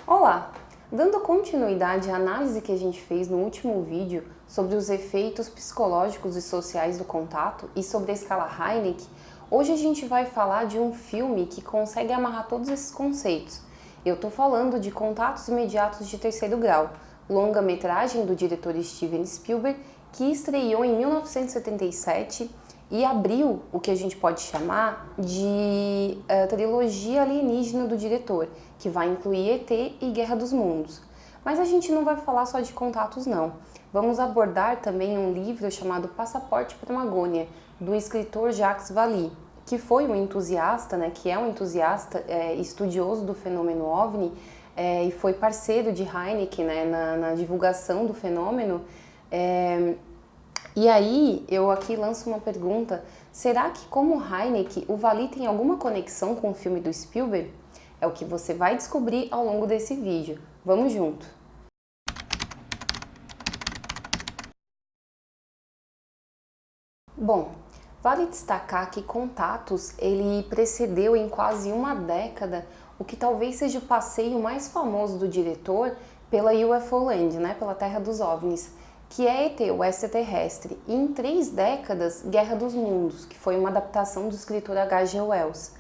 Olá! Dando continuidade à análise que a gente fez no último vídeo sobre os efeitos psicológicos e sociais do contato e sobre a escala Hynek, hoje a gente vai falar de um filme que consegue amarrar todos esses conceitos. Eu estou falando de Contatos Imediatos de Terceiro Grau, longa-metragem do diretor Steven Spielberg, que estreou em 1977 e abriu o que a gente pode chamar de trilogia alienígena do diretor, que vai incluir ET e Guerra dos Mundos. Mas a gente não vai falar só de Contatos não. Vamos abordar também um livro chamado Passaporte para Magônia, do escritor Jacques Vallée, que foi um entusiasta, que é um entusiasta estudioso do fenômeno OVNI e foi parceiro de Hynek na divulgação do fenômeno. E aí, eu aqui lanço uma pergunta, será que como Hynek, o Vallée tem alguma conexão com o filme do Spielberg? É o que você vai descobrir ao longo desse vídeo. Vamos junto! Bom, vale destacar que Contatos, ele precedeu em quase uma década o que talvez seja o passeio mais famoso do diretor pela UFO Land, pela Terra dos OVNIs, que é ET, o extraterrestre, e em 3 décadas, Guerra dos Mundos, que foi uma adaptação do escritor H.G. Wells.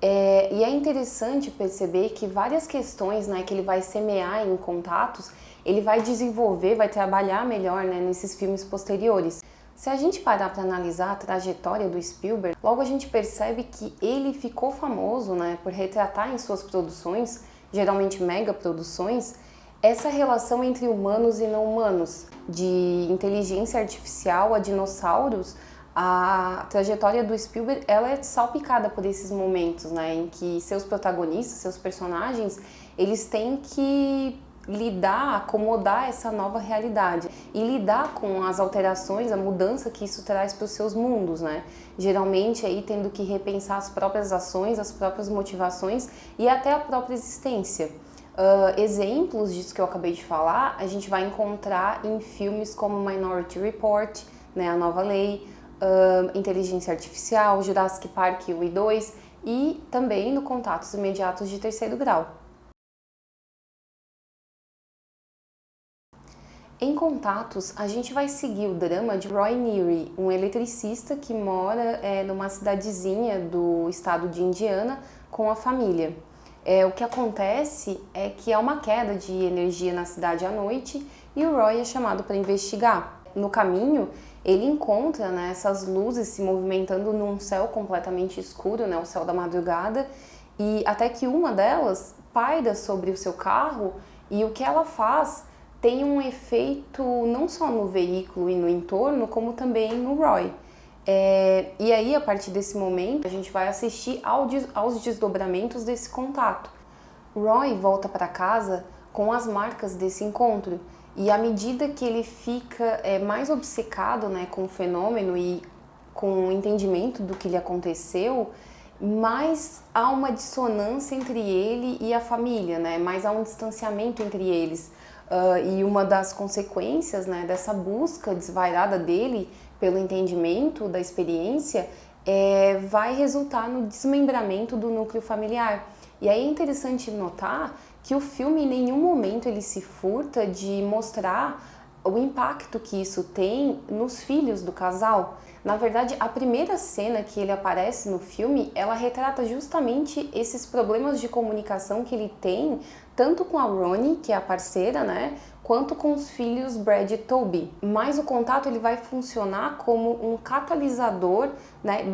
E é interessante perceber que várias questões que ele vai semear em Contatos, ele vai desenvolver, vai trabalhar melhor nesses filmes posteriores. Se a gente parar para analisar a trajetória do Spielberg, logo a gente percebe que ele ficou famoso por retratar em suas produções, geralmente mega produções, essa relação entre humanos e não humanos, de inteligência artificial a dinossauros. A trajetória do Spielberg ela é salpicada por esses momentos, em que seus protagonistas, seus personagens, eles têm que lidar, acomodar essa nova realidade e lidar com as alterações, a mudança que isso traz para os seus mundos, Geralmente aí tendo que repensar as próprias ações, as próprias motivações e até a própria existência. Exemplos disso que eu acabei de falar, a gente vai encontrar em filmes como Minority Report, A Nova Lei, Inteligência Artificial, Jurassic Park 1 e 2 e também no Contatos Imediatos de Terceiro Grau. Em Contatos, a gente vai seguir o drama de Roy Neary, um eletricista que mora numa cidadezinha do estado de Indiana com a família. O que acontece é que há uma queda de energia na cidade à noite e o Roy é chamado para investigar. No caminho, ele encontra essas luzes se movimentando num céu completamente escuro, o céu da madrugada, e até que uma delas paira sobre o seu carro e o que ela faz tem um efeito não só no veículo e no entorno, como também no Roy. E aí, a partir desse momento, a gente vai assistir aos desdobramentos desse contato. Roy volta para casa com as marcas desse encontro e à medida que ele fica mais obcecado com o fenômeno e com o entendimento do que lhe aconteceu, mais há uma dissonância entre ele e a família, mais há um distanciamento entre eles. E uma das consequências dessa busca desvairada dele pelo entendimento da experiência vai resultar no desmembramento do núcleo familiar. E aí é interessante notar que o filme em nenhum momento ele se furta de mostrar o impacto que isso tem nos filhos do casal. Na verdade, a primeira cena que ele aparece no filme, ela retrata justamente esses problemas de comunicação que ele tem, tanto com a Ronnie, que é a parceira, quanto com os filhos Brad e Toby. Mas o contato ele vai funcionar como um catalisador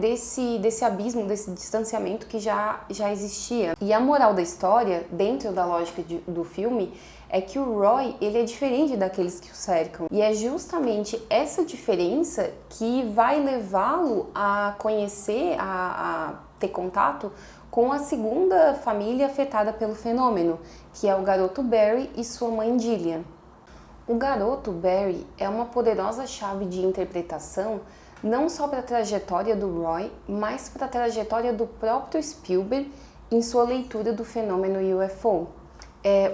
desse abismo, desse distanciamento que já existia. E a moral da história, dentro da lógica do filme, é que o Roy ele é diferente daqueles que o cercam. E é justamente essa diferença que vai levá-lo a conhecer, a ter contato com a segunda família afetada pelo fenômeno, que é o garoto Barry e sua mãe Gillian. O garoto Barry é uma poderosa chave de interpretação não só para a trajetória do Roy, mas para a trajetória do próprio Spielberg em sua leitura do fenômeno UFO.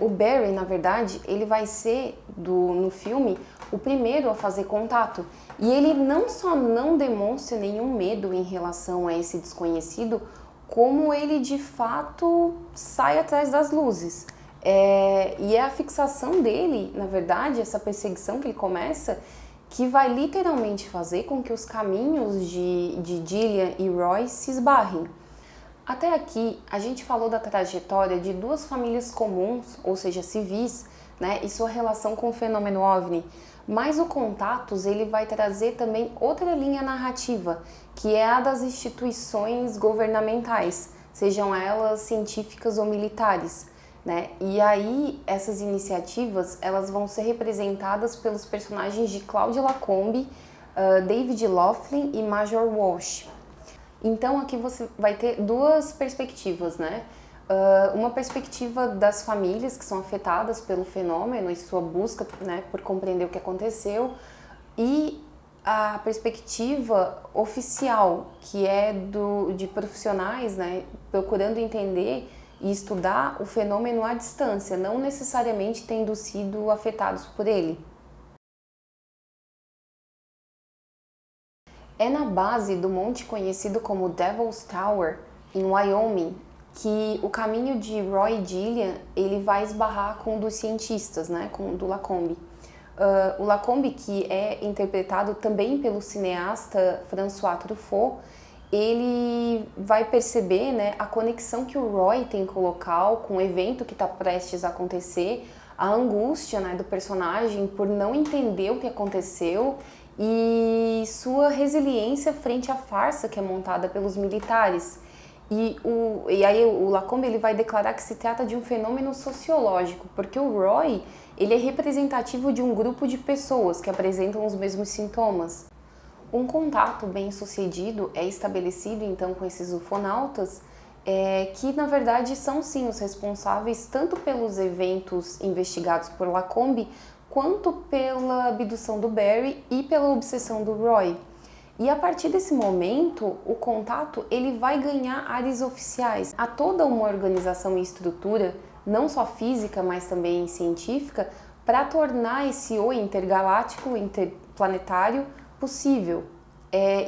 O Barry, na verdade, ele vai ser, no filme, o primeiro a fazer contato. E ele não só não demonstra nenhum medo em relação a esse desconhecido, como ele de fato sai atrás das luzes. E é a fixação dele, na verdade, essa perseguição que ele começa, que vai literalmente fazer com que os caminhos de Gillian e Roy se esbarrem. Até aqui, a gente falou da trajetória de duas famílias comuns, ou seja, civis, né, e sua relação com o fenômeno OVNI. Mas o Contatos, ele vai trazer também outra linha narrativa, que é a das instituições governamentais, sejam elas científicas ou militares, né? E aí, essas iniciativas, elas vão ser representadas pelos personagens de Claudia Lacombe, David Laughlin e Major Walsh. Então, aqui você vai ter duas perspectivas, né? Uma perspectiva das famílias que são afetadas pelo fenômeno e sua busca, né, por compreender o que aconteceu, e a perspectiva oficial, que é de profissionais, né, procurando entender e estudar o fenômeno à distância, não necessariamente tendo sido afetados por ele. É na base do monte conhecido como Devil's Tower, em Wyoming, que o caminho de Roy e Gillian ele vai esbarrar com o dos cientistas, né, com o do Lacombe. O Lacombe, que é interpretado também pelo cineasta François Truffaut, ele vai perceber, né, a conexão que o Roy tem com o local, com o evento que está prestes a acontecer, a angústia, né, do personagem por não entender o que aconteceu e sua resiliência frente à farsa que é montada pelos militares. E aí o Lacombe ele vai declarar que se trata de um fenômeno sociológico, porque o Roy ele é representativo de um grupo de pessoas que apresentam os mesmos sintomas. Um contato bem sucedido é estabelecido então com esses ufonautas, que na verdade são sim os responsáveis tanto pelos eventos investigados por Lacombe, quanto pela abdução do Barry e pela obsessão do Roy. E a partir desse momento, o contato ele vai ganhar áreas oficiais. Há toda uma organização e estrutura, não só física, mas também científica, para tornar esse oi intergaláctico, interplanetário, possível.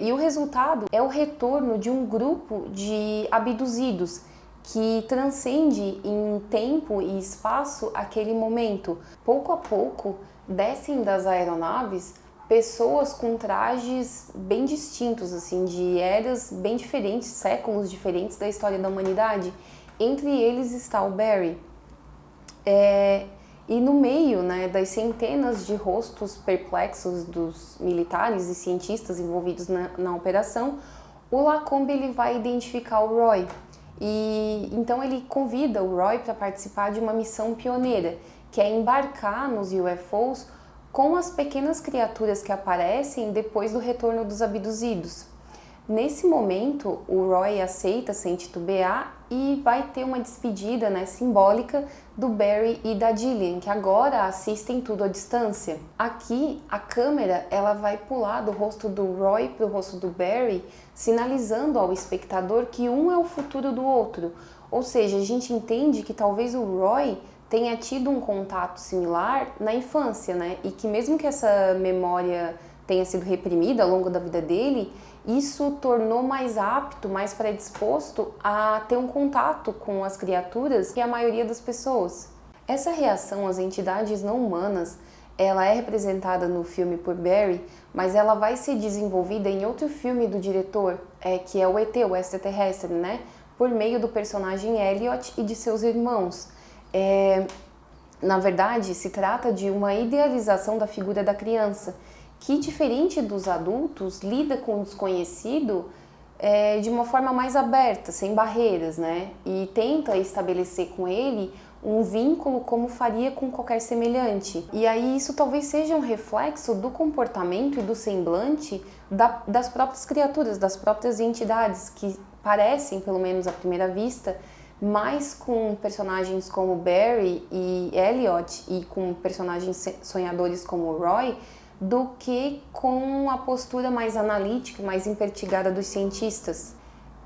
E o resultado é o retorno de um grupo de abduzidos que transcende em tempo e espaço aquele momento. Pouco a pouco, descem das aeronaves pessoas com trajes bem distintos, assim, de eras bem diferentes, séculos diferentes da história da humanidade. Entre eles está o Barry. E no meio, né, das centenas de rostos perplexos dos militares e cientistas envolvidos na operação, o Lacombe ele vai identificar o Roy. E então ele convida o Roy para participar de uma missão pioneira, que é embarcar nos UFOs com as pequenas criaturas que aparecem depois do retorno dos abduzidos. Nesse momento, o Roy aceita sem titubear e vai ter uma despedida, né, simbólica do Barry e da Gillian, que agora assistem tudo à distância. Aqui, a câmera ela vai pular do rosto do Roy para o rosto do Barry, sinalizando ao espectador que um é o futuro do outro. Ou seja, a gente entende que talvez o Roy tenha tido um contato similar na infância, né? E que mesmo que essa memória tenha sido reprimida ao longo da vida dele, isso tornou mais apto, mais predisposto a ter um contato com as criaturas que a maioria das pessoas. Essa reação às entidades não humanas, ela é representada no filme por Barry, mas ela vai ser desenvolvida em outro filme do diretor, que é o ET, o extraterrestre, né? Por meio do personagem Elliot e de seus irmãos. Na verdade, se trata de uma idealização da figura da criança, que, diferente dos adultos, lida com o desconhecido de uma forma mais aberta, sem barreiras, né? E tenta estabelecer com ele um vínculo como faria com qualquer semelhante. E aí isso talvez seja um reflexo do comportamento e do semblante das próprias criaturas, das próprias entidades, que parecem, pelo menos à primeira vista, mais com personagens como Barry e Elliot e com personagens sonhadores como Roy, do que com a postura mais analítica, mais impertigada dos cientistas.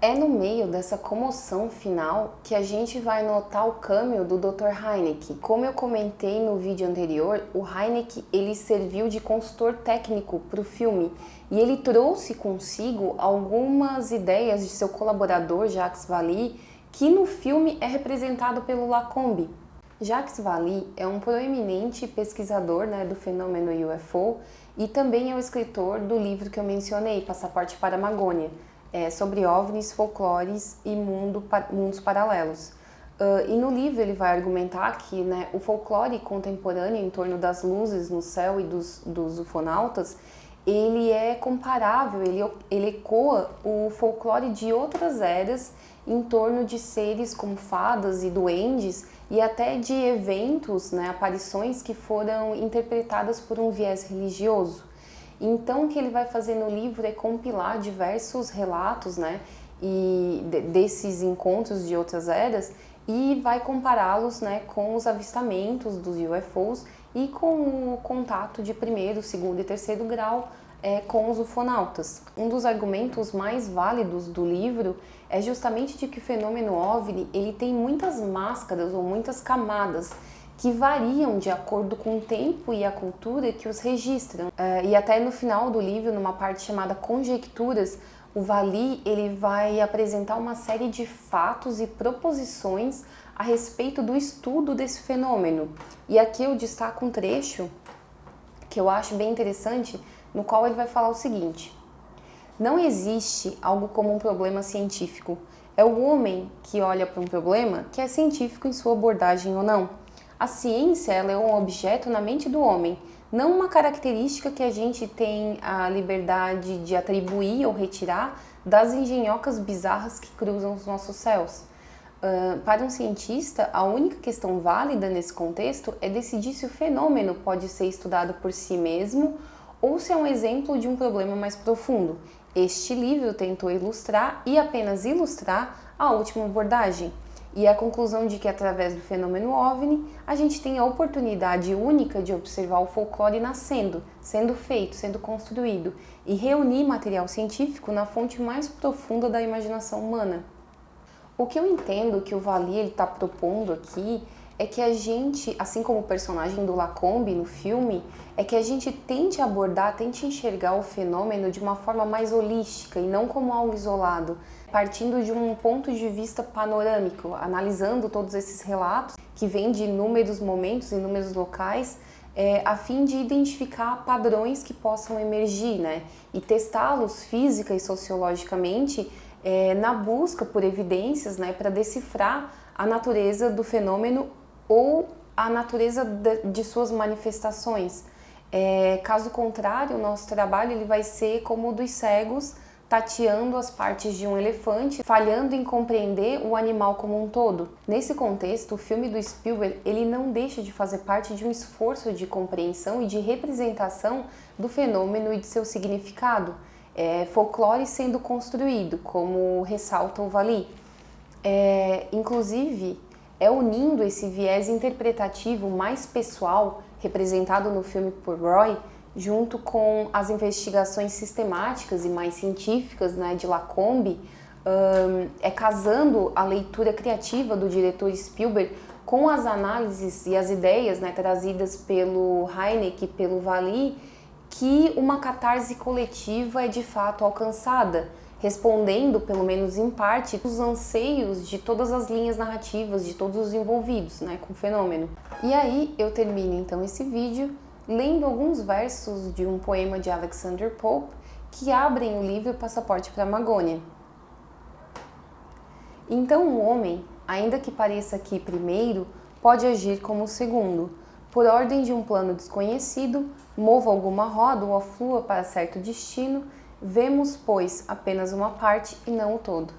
É no meio dessa comoção final que a gente vai notar o cameo do Dr. Hynek. Como eu comentei no vídeo anterior, o Hynek ele serviu de consultor técnico para o filme e ele trouxe consigo algumas ideias de seu colaborador Jacques Vallée, que no filme é representado pelo Lacombe. Jacques Vallée é um proeminente pesquisador, né, do fenômeno UFO e também é o escritor do livro que eu mencionei, Passaporte para a Amazônia, sobre OVNIs, folclores e mundos paralelos. E no livro ele vai argumentar que, né, o folclore contemporâneo em torno das luzes no céu e dos ufonautas, ele é comparável, ele ecoa o folclore de outras eras em torno de seres como fadas e duendes e até de eventos, né, aparições que foram interpretadas por um viés religioso. Então, o que ele vai fazer no livro é compilar diversos relatos, né, desses encontros de outras eras e vai compará-los, né, com os avistamentos dos UFOs e com o contato de primeiro, segundo e terceiro grau com os ufonautas. Um dos argumentos mais válidos do livro é justamente de que o fenômeno OVNI ele tem muitas máscaras ou muitas camadas que variam de acordo com o tempo e a cultura que os registram. E até no final do livro, numa parte chamada Conjecturas, o Vallée ele vai apresentar uma série de fatos e proposições a respeito do estudo desse fenômeno. E aqui eu destaco um trecho que eu acho bem interessante, no qual ele vai falar o seguinte: não existe algo como um problema científico. É o homem que olha para um problema que é científico em sua abordagem ou não. A ciência ela é um objeto na mente do homem, não uma característica que a gente tem a liberdade de atribuir ou retirar das engenhocas bizarras que cruzam os nossos céus. Para um cientista, a única questão válida nesse contexto é decidir se o fenômeno pode ser estudado por si mesmo ou se é um exemplo de um problema mais profundo. Este livro tentou ilustrar e apenas ilustrar a última abordagem e a conclusão de que através do fenômeno OVNI a gente tem a oportunidade única de observar o folclore nascendo, sendo feito, sendo construído e reunir material científico na fonte mais profunda da imaginação humana. O que eu entendo que o Vallée está propondo aqui é que a gente, assim como o personagem do Lacombe no filme, é que a gente tente abordar, tente enxergar o fenômeno de uma forma mais holística e não como algo isolado, partindo de um ponto de vista panorâmico, analisando todos esses relatos que vêm de inúmeros momentos, inúmeros locais, a fim de identificar padrões que possam emergir, né? E testá-los física e sociologicamente na busca por evidências, né, para decifrar a natureza do fenômeno ou a natureza de suas manifestações. Caso contrário, o nosso trabalho ele vai ser como o dos cegos, tateando as partes de um elefante, falhando em compreender o animal como um todo. Nesse contexto, o filme do Spielberg ele não deixa de fazer parte de um esforço de compreensão e de representação do fenômeno e de seu significado. Folclore sendo construído, como ressalta o Vallée. Inclusive, unindo esse viés interpretativo mais pessoal, representado no filme por Roy, junto com as investigações sistemáticas e mais científicas, né, de Lacombe, casando a leitura criativa do diretor Spielberg com as análises e as ideias, né, trazidas pelo Hynek e pelo Vallée, que uma catarse coletiva é de fato alcançada, respondendo, pelo menos em parte, os anseios de todas as linhas narrativas, de todos os envolvidos, né, com o fenômeno. E aí eu termino então esse vídeo lendo alguns versos de um poema de Alexander Pope que abrem o livro Passaporte para a Amazônia. Então o homem, ainda que pareça aqui primeiro, pode agir como o segundo. Por ordem de um plano desconhecido, mova alguma roda ou aflua para certo destino, vemos, pois, apenas uma parte e não o todo.